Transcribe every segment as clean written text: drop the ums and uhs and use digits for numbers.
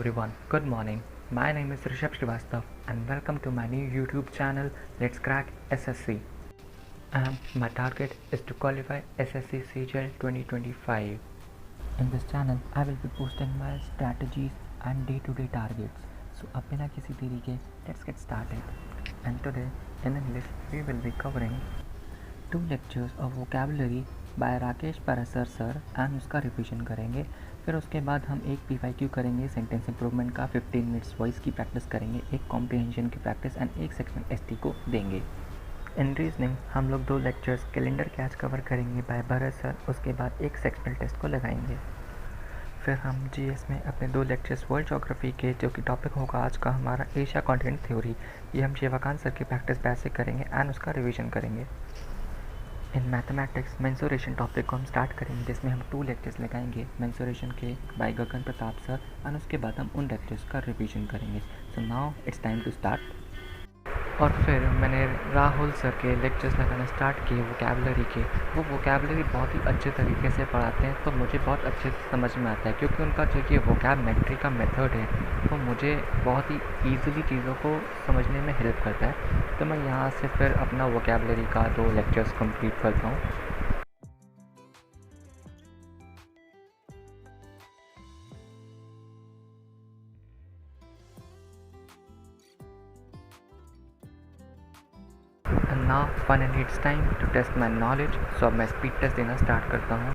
everyone, good morning. My name is Rishabh Srivastav and welcome to my new YouTube channel Let's Crack SSC. My target is to qualify SSC CGL 2025. In this channel, I will be posting my strategies and day-to-day targets. So अब बिना किसी देरी के let's get started. And today in English we will be covering 2 lectures of vocabulary by Rakesh Parsar sir and उसका revision करेंगे। फिर उसके बाद हम एक PYQ करेंगे सेंटेंस इंप्रूवमेंट का, 15 मिनट्स वॉइस की प्रैक्टिस करेंगे, एक कॉम्प्रिहेंशन की प्रैक्टिस एंड एक सेक्शन ST को देंगे। इन रीजनिंग हम लोग 2 लेक्चर्स कैलेंडर कैच कवर करेंगे बाय भरत सर, उसके बाद एक सेक्शनल टेस्ट को लगाएंगे। फिर हम GS में अपने 2 लेक्चर्स वर्ल्ड ज्योग्राफी के, जो कि टॉपिक होगा आज का हमारा एशिया कॉन्टिनेंट थ्योरी, ये हम शिवकांत सर की प्रैक्टिस बैच से करेंगे एंड उसका रिविजन करेंगे। इन मैथमेटिक्स मेंसुरेशन टॉपिक को हम स्टार्ट करेंगे, जिसमें हम 2 लेक्चर्स लगाएंगे मेंसुरेशन के by Gagan Pratap sir and उसके बाद हम उन लेक्चर्स का रिवीजन करेंगे। So now it's time to start. और फिर मैंने राहुल सर के लेक्चर्स लगाना स्टार्ट किए वोकैबुलरी के। वो वोकैबुलरी बहुत ही अच्छे तरीके से पढ़ाते हैं, तो मुझे बहुत अच्छे से समझ में आता है, क्योंकि उनका जो ये वोकैबमेट्री का मेथड है वो मुझे बहुत ही ईज़िली चीज़ों को समझने में हेल्प करता है। तो मैं यहाँ से फिर अपना वोकैबुलरी का 2 लेक्चर्स कंप्लीट करता हूँ। And now finally it's time to test my knowledge. So अब मैं स्पीड टेस्ट देना स्टार्ट करता हूँ।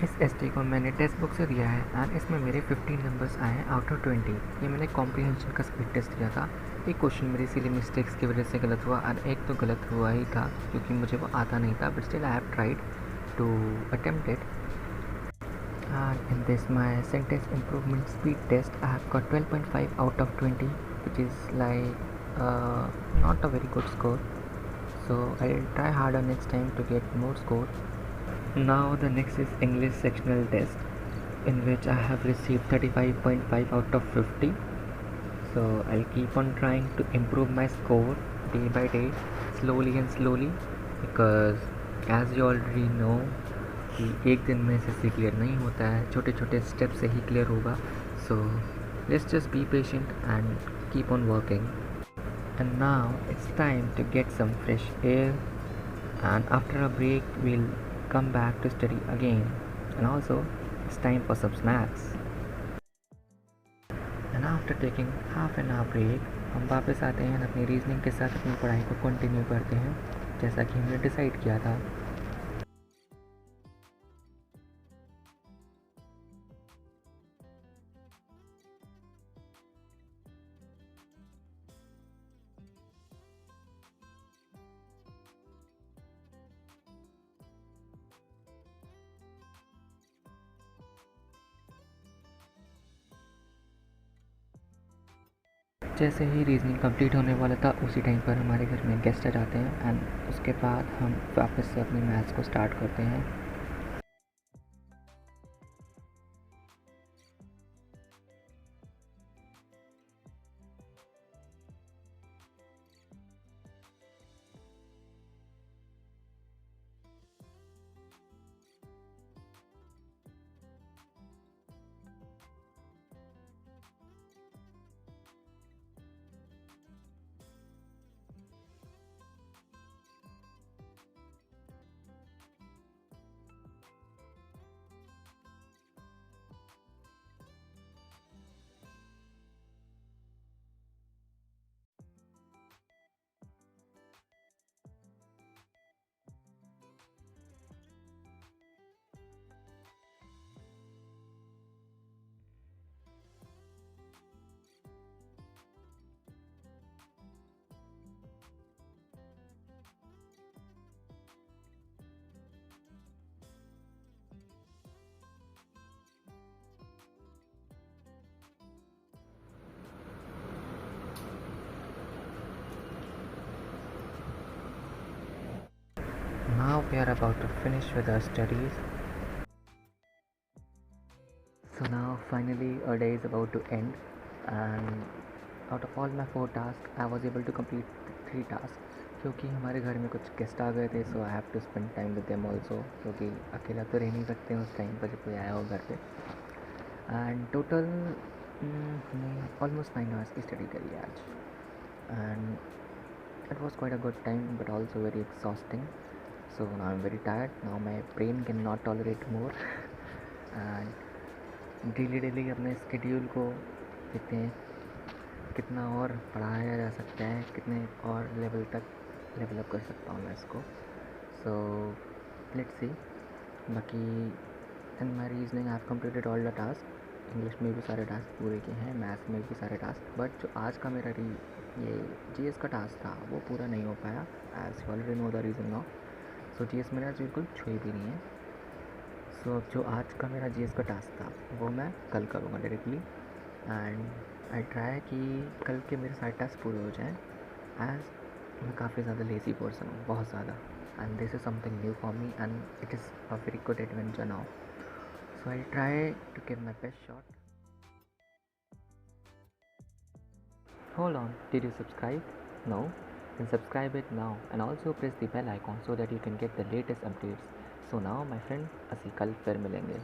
इस ST को मैंने टेक्स्ट बुक से दिया है एंड इसमें मेरे 15 नंबर्स आए हैं आउट ऑफ 20। ये मैंने कॉम्प्रिहेंशन का स्पीड टेस्ट दिया था। एक क्वेश्चन मेरी सिली मिस्टेक्स की वजह से गलत हुआ और एक तो गलत हुआ ही था क्योंकि मुझे वो आता नहीं था, but still I have tried to attempt it. And in this my sentence improvement speed test, I have got 12.5 out of 20, which is like not a very good score. So I'll try harder next time to get more score. Now the next is English sectional test, in which I have received 35.5 out of 50. So I'll keep on trying to improve my score day by day, slowly, because as you already know कि एक दिन में SSC clear नहीं होता है, छोटे छोटे step से ही क्लियर होगा। So let's just be patient and keep on working. And now it's time to get some fresh air and after a break we'll come back to study again, and also it's time for some snacks. And after taking half an hour break, हम वापस आते हैं अपनी reasoning के साथ अपनी पढ़ाई को कंटिन्यू करते हैं जैसा कि हमने डिसाइड किया था। जैसे ही रीजनिंग कंप्लीट होने वाला था, उसी टाइम पर हमारे घर में गेस्ट आ जाते हैं एंड उसके बाद हम वापस से अपनी मैथ्स को स्टार्ट करते हैं। Now we are about to finish with our studies. So now finally our day is about to end, and out of all my 4 tasks I was able to complete 3 tasks, क्योंकि हमारे घर में कुछ guest आ गए थे। So I have to spend time with them also, क्योंकि अकेला तो रह नहीं सकते उस टाइम पर जब कोई आया हो घर पे। एंड टोटल ऑलमोस्ट 9 आवर्स की स्टडी करी आज and it was quite a good time but also very exhausting. So now I'm very tired. Now my brain cannot tolerate more. And daily अपने स्केड्यूल को देखते हैं कितना और बढ़ाया जा सकता है, कितने और लेवल तक लेवल अप कर सकता हूँ मैं इसको. So let's see. बाकी in my reasoning I have completed all the task. English में भी सारे टास्क पूरे किए हैं, मैथ्स में भी सारे टास्क. बट जो आज का मेरा ये जीएस का टास्क था वो पूरा नहीं हो पाया, as you already know the reason now. So GS मेरा बिल्कुल छुई भी नहीं है. सो अब जो आज का मेरा जीएस का टास्क था वो मैं कल करूँगा डायरेक्टली. एंड आई ट्राई कि कल के मेरे सारे टास्क पूरे हो जाएँ, एज मैं काफ़ी ज़्यादा लेज़ी पर्सन हूँ, बहुत ज़्यादा. And this is something new for me and it is a very good adventure now. So I'll try to give my best shot. Hold on, did you subscribe? No? Then subscribe it now and also press the bell icon so that you can get the latest updates. So now my friend, ਅਸੀਂ ਕੱਲ ਫਿਰ ਮਿलेंगे.